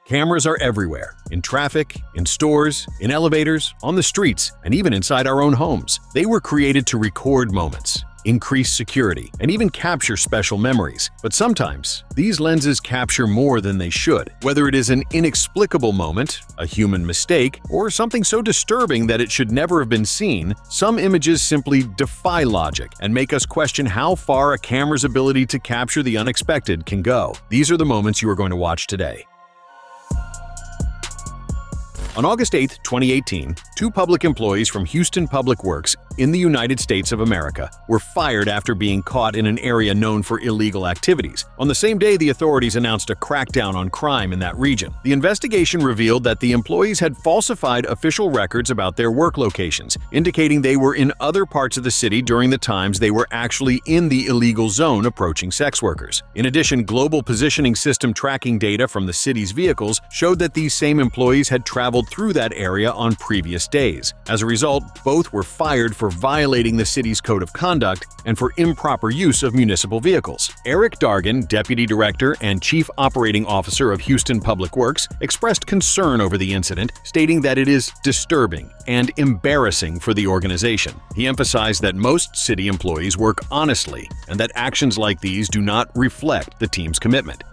Cameras are everywhere – in traffic, in stores, in elevators, on the streets, and even inside our own homes. They were created to record moments, increase security, and even capture special memories. But sometimes, these lenses capture more than they should. Whether it is an inexplicable moment, a human mistake, or something so disturbing that it should never have been seen, some images simply defy logic and make us question how far a camera's ability to capture the unexpected can go. These are the moments you are going to watch today. On August 8, 2018, two public employees from Houston Public Works in the United States of America were fired after being caught in an area known for illegal activities. On the same day, the authorities announced a crackdown on crime in that region. The investigation revealed that the employees had falsified official records about their work locations, indicating they were in other parts of the city during the times they were actually in the illegal zone approaching sex workers. In addition, global positioning system tracking data from the city's vehicles showed that these same employees had traveled through that area on previous days. As a result, both were fired for violating the city's code of conduct and for improper use of municipal vehicles. Eric Dargan, Deputy Director and Chief Operating Officer of Houston Public Works, expressed concern over the incident, stating that it is disturbing and embarrassing for the organization. He emphasized that most city employees work honestly and that actions like these do not reflect the team's commitment.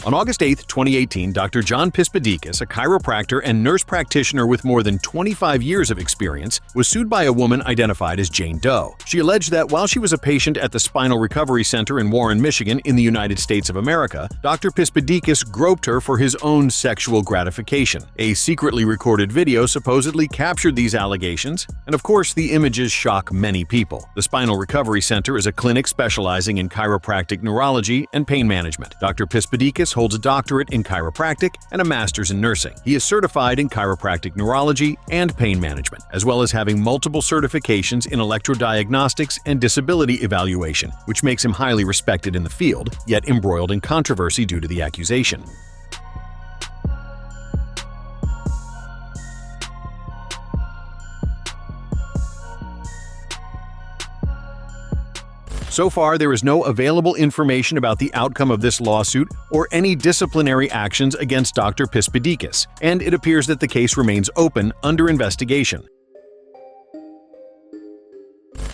On August 8, 2018, Dr. John Pispadikis, a chiropractor and nurse practitioner with more than 25 years of experience, was sued by a woman identified as Jane Doe. She alleged that while she was a patient at the Spinal Recovery Center in Warren, Michigan, in the United States of America, Dr. Pispadikis groped her for his own sexual gratification. A secretly recorded video supposedly captured these allegations, and of course, the images shock many people. The Spinal Recovery Center is a clinic specializing in chiropractic neurology and pain management. Dr. Pispadikis holds a doctorate in chiropractic and a master's in nursing. He is certified in chiropractic neurology and pain management, as well as having multiple certifications in electrodiagnostics and disability evaluation, which makes him highly respected in the field, yet embroiled in controversy due to the accusation. So far, there is no available information about the outcome of this lawsuit or any disciplinary actions against Dr. Pispadikis, and it appears that the case remains open under investigation.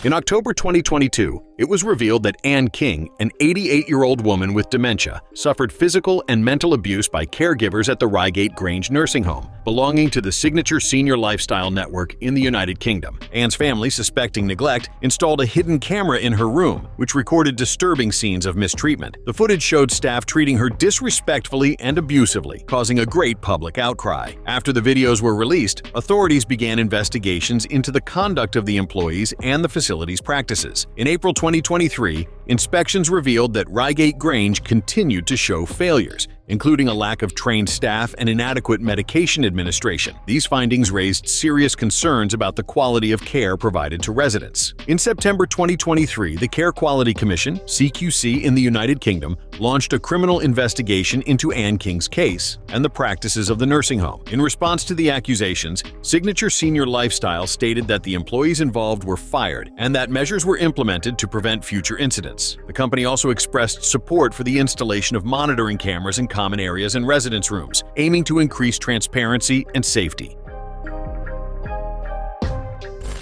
In October 2022, it was revealed that Ann King, an 88-year-old woman with dementia, suffered physical and mental abuse by caregivers at the Reigate Grange nursing home, belonging to the Signature Senior Lifestyle Network in the United Kingdom. Ann's family, suspecting neglect, installed a hidden camera in her room, which recorded disturbing scenes of mistreatment. The footage showed staff treating her disrespectfully and abusively, causing a great public outcry. After the videos were released, authorities began investigations into the conduct of the employees and the facility's practices. In April 2023, inspections revealed that Reigate Grange continued to show failures, including a lack of trained staff and inadequate medication administration. These findings raised serious concerns about the quality of care provided to residents. In September 2023, the Care Quality Commission, CQC in the United Kingdom, launched a criminal investigation into Ann King's case and the practices of the nursing home. In response to the accusations, Signature Senior Lifestyle stated that the employees involved were fired and that measures were implemented to prevent future incidents. The company also expressed support for the installation of monitoring cameras in common areas and residence rooms, aiming to increase transparency and safety.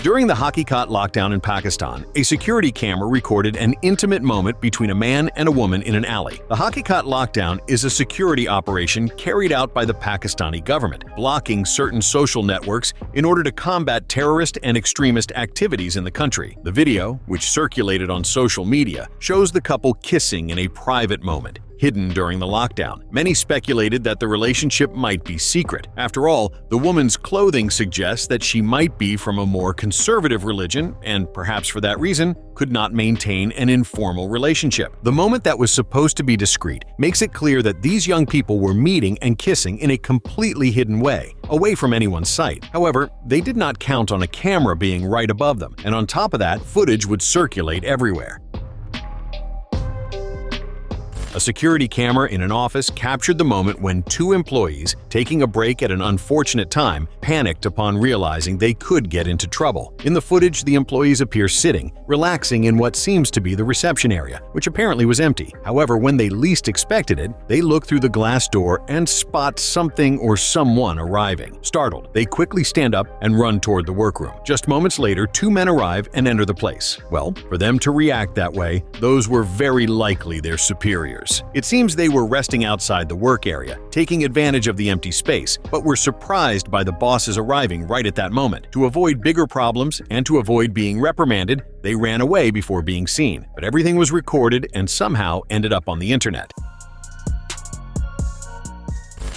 During the Haqiqat lockdown in Pakistan, a security camera recorded an intimate moment between a man and a woman in an alley. The Haqiqat lockdown is a security operation carried out by the Pakistani government, blocking certain social networks in order to combat terrorist and extremist activities in the country. The video, which circulated on social media, shows the couple kissing in a private moment, hidden during the lockdown. Many speculated that the relationship might be secret. After all, the woman's clothing suggests that she might be from a more conservative religion and, perhaps for that reason, could not maintain an informal relationship. The moment that was supposed to be discreet makes it clear that these young people were meeting and kissing in a completely hidden way, away from anyone's sight. However, they did not count on a camera being right above them, and on top of that, footage would circulate everywhere. A security camera in an office captured the moment when two employees, taking a break at an unfortunate time, panicked upon realizing they could get into trouble. In the footage, the employees appear sitting, relaxing in what seems to be the reception area, which apparently was empty. However, when they least expected it, they look through the glass door and spot something or someone arriving. Startled, they quickly stand up and run toward the workroom. Just moments later, two men arrive and enter the place. Well, for them to react that way, those were very likely their superiors. It seems they were resting outside the work area, taking advantage of the empty space, but were surprised by the bosses arriving right at that moment. To avoid bigger problems and to avoid being reprimanded, they ran away before being seen. But everything was recorded and somehow ended up on the internet.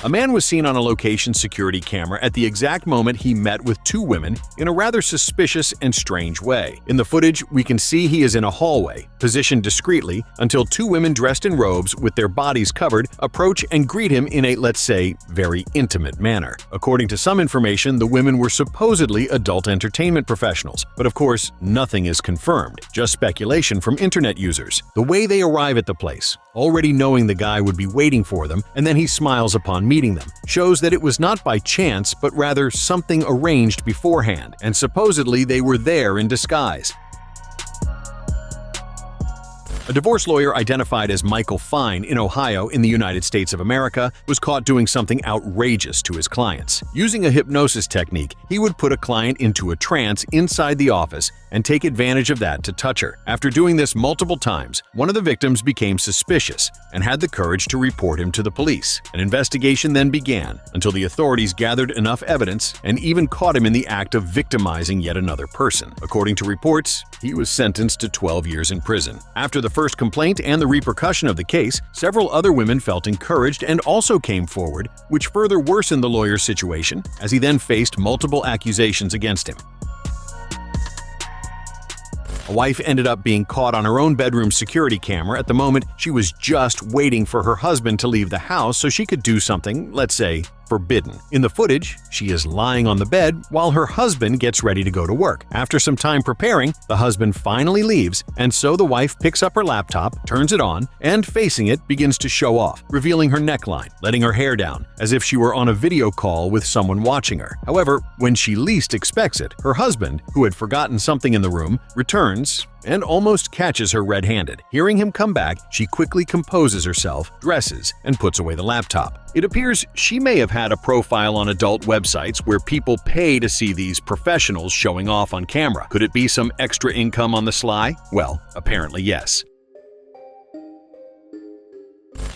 A man was seen on a location security camera at the exact moment he met with two women in a rather suspicious and strange way. In the footage, we can see he is in a hallway, positioned discreetly, until two women dressed in robes with their bodies covered approach and greet him in a, let's say, very intimate manner. According to some information, the women were supposedly adult entertainment professionals, but of course, nothing is confirmed, just speculation from internet users. The way they arrive at the place, already knowing the guy would be waiting for them, and then he smiles upon meeting them, shows that it was not by chance but rather something arranged beforehand, and supposedly they were there in disguise. A divorce lawyer identified as Michael Fine in Ohio in the United States of America was caught doing something outrageous to his clients. Using a hypnosis technique, he would put a client into a trance inside the office and take advantage of that to touch her. After doing this multiple times, one of the victims became suspicious and had the courage to report him to the police. An investigation then began until the authorities gathered enough evidence and even caught him in the act of victimizing yet another person. According to reports, he was sentenced to 12 years in prison. After the first complaint and the repercussion of the case, several other women felt encouraged and also came forward, which further worsened the lawyer's situation as he then faced multiple accusations against him. A wife ended up being caught on her own bedroom security camera at the moment she was just waiting for her husband to leave the house so she could do something, let's say, forbidden. In the footage, she is lying on the bed while her husband gets ready to go to work. After some time preparing, the husband finally leaves, and so the wife picks up her laptop, turns it on, and facing it begins to show off, revealing her neckline, letting her hair down, as if she were on a video call with someone watching her. However, when she least expects it, her husband, who had forgotten something in the room, returns and almost catches her red-handed. Hearing him come back, she quickly composes herself, dresses, and puts away the laptop. It appears she may have had a profile on adult websites where people pay to see these professionals showing off on camera. Could it be some extra income on the sly? Well, apparently yes.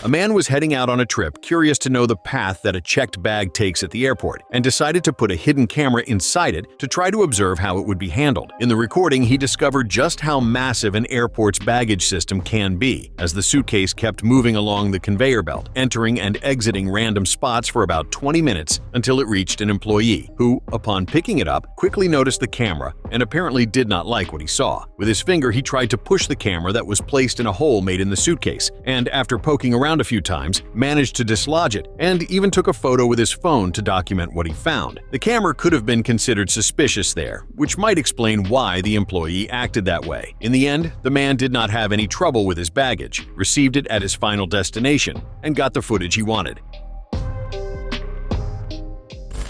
A man was heading out on a trip, curious to know the path that a checked bag takes at the airport, and decided to put a hidden camera inside it to try to observe how it would be handled. In the recording, he discovered just how massive an airport's baggage system can be, as the suitcase kept moving along the conveyor belt, entering and exiting random spots for about 20 minutes until it reached an employee, who, upon picking it up, quickly noticed the camera and apparently did not like what he saw. With his finger, he tried to push the camera that was placed in a hole made in the suitcase, and after poking around a few times, managed to dislodge it, and even took a photo with his phone to document what he found. The camera could have been considered suspicious there, which might explain why the employee acted that way. In the end, the man did not have any trouble with his baggage, received it at his final destination, and got the footage he wanted.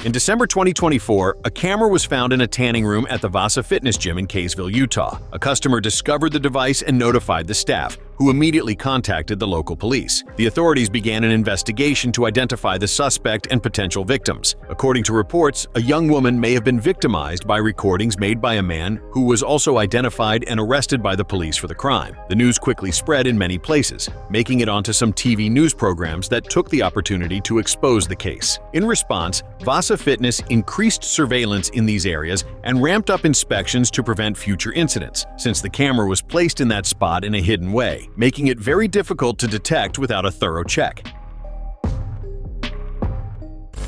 In December 2024, a camera was found in a tanning room at the Vasa Fitness Gym in Kaysville, Utah. A customer discovered the device and notified the staff, who immediately contacted the local police. The authorities began an investigation to identify the suspect and potential victims. According to reports, a young woman may have been victimized by recordings made by a man who was also identified and arrested by the police for the crime. The news quickly spread in many places, making it onto some TV news programs that took the opportunity to expose the case. In response, Vasa Fitness increased surveillance in these areas and ramped up inspections to prevent future incidents, since the camera was placed in that spot in a hidden way, making it very difficult to detect without a thorough check.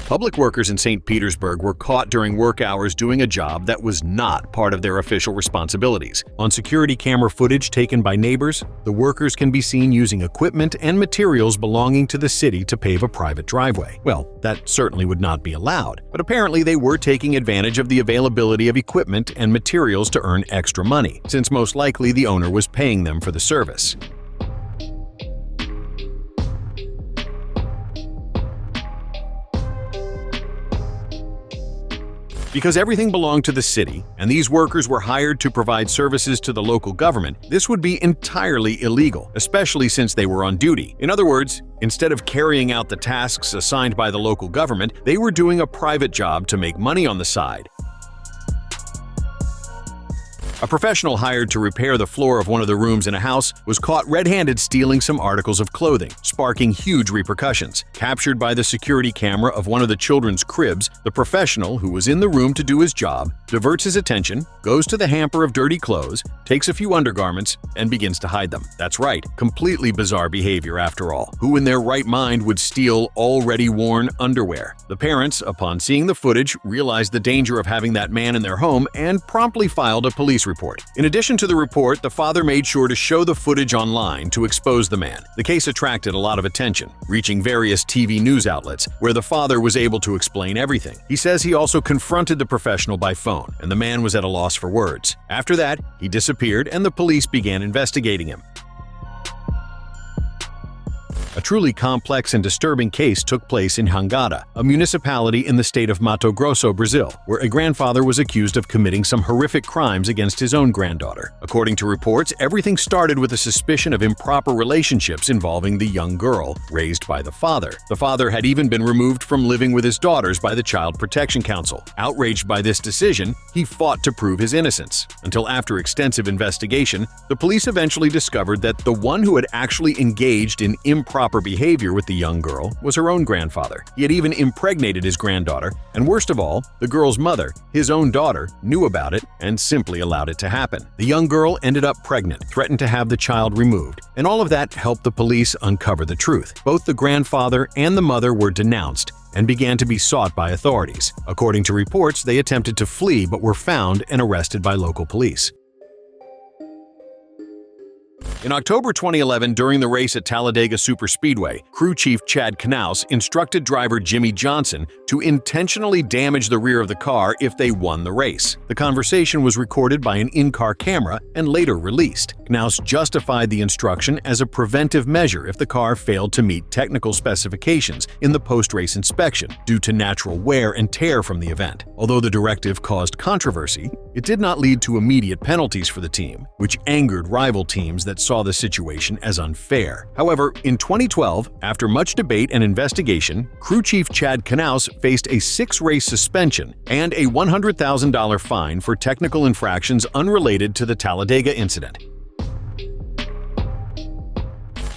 Public workers in St. Petersburg were caught during work hours doing a job that was not part of their official responsibilities. On security camera footage taken by neighbors, the workers can be seen using equipment and materials belonging to the city to pave a private driveway. Well, that certainly would not be allowed, but apparently they were taking advantage of the availability of equipment and materials to earn extra money, since most likely the owner was paying them for the service. Because everything belonged to the city, and these workers were hired to provide services to the local government, this would be entirely illegal, especially since they were on duty. In other words, instead of carrying out the tasks assigned by the local government, they were doing a private job to make money on the side. A professional hired to repair the floor of one of the rooms in a house was caught red-handed stealing some articles of clothing, sparking huge repercussions. Captured by the security camera of one of the children's cribs, the professional, who was in the room to do his job, diverts his attention, goes to the hamper of dirty clothes, takes a few undergarments, and begins to hide them. That's right, completely bizarre behavior after all. Who in their right mind would steal already worn underwear? The parents, upon seeing the footage, realized the danger of having that man in their home and promptly filed a police report. In addition to the report, the father made sure to show the footage online to expose the man. The case attracted a lot of attention, reaching various TV news outlets, where the father was able to explain everything. He says he also confronted the professional by phone, and the man was at a loss for words. After that, he disappeared and the police began investigating him. A truly complex and disturbing case took place in Jangada, a municipality in the state of Mato Grosso, Brazil, where a grandfather was accused of committing some horrific crimes against his own granddaughter. According to reports, everything started with a suspicion of improper relationships involving the young girl, raised by the father. The father had even been removed from living with his daughters by the Child Protection Council. Outraged by this decision, he fought to prove his innocence, until after extensive investigation, the police eventually discovered that the one who had actually engaged in improper behavior with the young girl was her own grandfather. He had even impregnated his granddaughter, and worst of all, the girl's mother, his own daughter, knew about it and simply allowed it to happen. The young girl ended up pregnant, threatened to have the child removed, and all of that helped the police uncover the truth. Both the grandfather and the mother were denounced and began to be sought by authorities. According to reports, they attempted to flee but were found and arrested by local police. In October 2011, during the race at Talladega Superspeedway, crew chief Chad Knaus instructed driver Jimmy Johnson to intentionally damage the rear of the car if they won the race. The conversation was recorded by an in-car camera and later released. Knaus justified the instruction as a preventive measure if the car failed to meet technical specifications in the post-race inspection due to natural wear and tear from the event. Although the directive caused controversy, it did not lead to immediate penalties for the team, which angered rival teams that saw the situation as unfair. However, in 2012, after much debate and investigation, crew chief Chad Knaus faced a 6-race suspension and a $100,000 fine for technical infractions unrelated to the Talladega incident.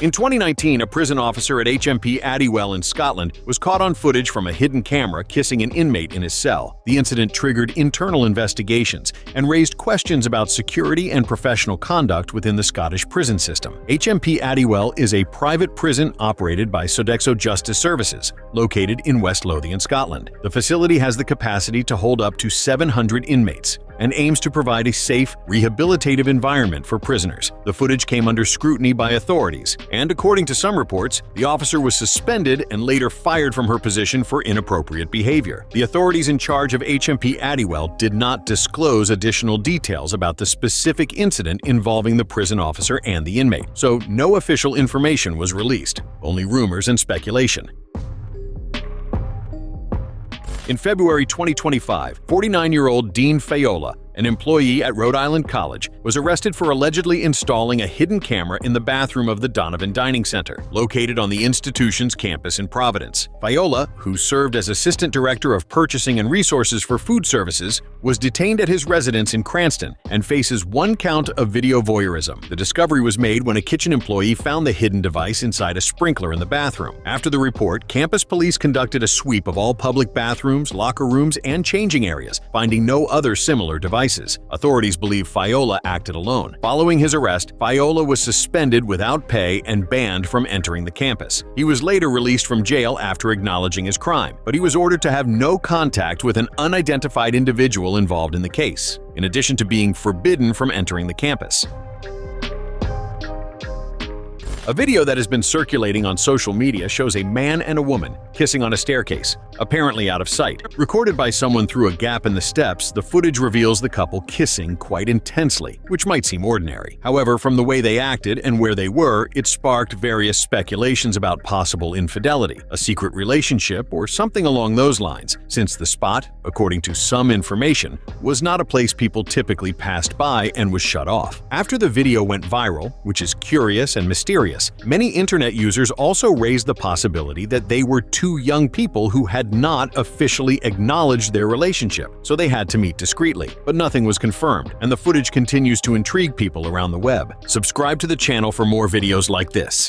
In 2019, a prison officer at HMP Addywell in Scotland was caught on footage from a hidden camera kissing an inmate in his cell. The incident triggered internal investigations and raised questions about security and professional conduct within the Scottish prison system. HMP Addywell is a private prison operated by Sodexo Justice Services, located in West Lothian, Scotland. The facility has the capacity to hold up to 700 inmates and aims to provide a safe, rehabilitative environment for prisoners. The footage came under scrutiny by authorities, and according to some reports, the officer was suspended and later fired from her position for inappropriate behavior. The authorities in charge of HMP Addywell did not disclose additional details about the specific incident involving the prison officer and the inmate, so no official information was released, only rumors and speculation. In February 2025, 49-year-old Dean Fayola, an employee at Rhode Island College, was arrested for allegedly installing a hidden camera in the bathroom of the Donovan Dining Center, located on the institution's campus in Providence. Fayola, who served as Assistant Director of Purchasing and Resources for Food Services, was detained at his residence in Cranston and faces 1 count of video voyeurism. The discovery was made when a kitchen employee found the hidden device inside a sprinkler in the bathroom. After the report, campus police conducted a sweep of all public bathrooms, locker rooms, and changing areas, finding no other similar devices. Authorities believe Fayola acted alone. Following his arrest, Fayola was suspended without pay and banned from entering the campus. He was later released from jail after acknowledging his crime, but he was ordered to have no contact with an unidentified individual involved in the case, in addition to being forbidden from entering the campus. A video that has been circulating on social media shows a man and a woman kissing on a staircase, apparently out of sight. Recorded by someone through a gap in the steps, the footage reveals the couple kissing quite intensely, which might seem ordinary. However, from the way they acted and where they were, it sparked various speculations about possible infidelity, a secret relationship, or something along those lines, since the spot, according to some information, was not a place people typically passed by and was shut off. After the video went viral, which is curious and mysterious, many internet users also raised the possibility that they were two young people who had not officially acknowledged their relationship, so they had to meet discreetly. But nothing was confirmed, and the footage continues to intrigue people around the web. Subscribe to the channel for more videos like this.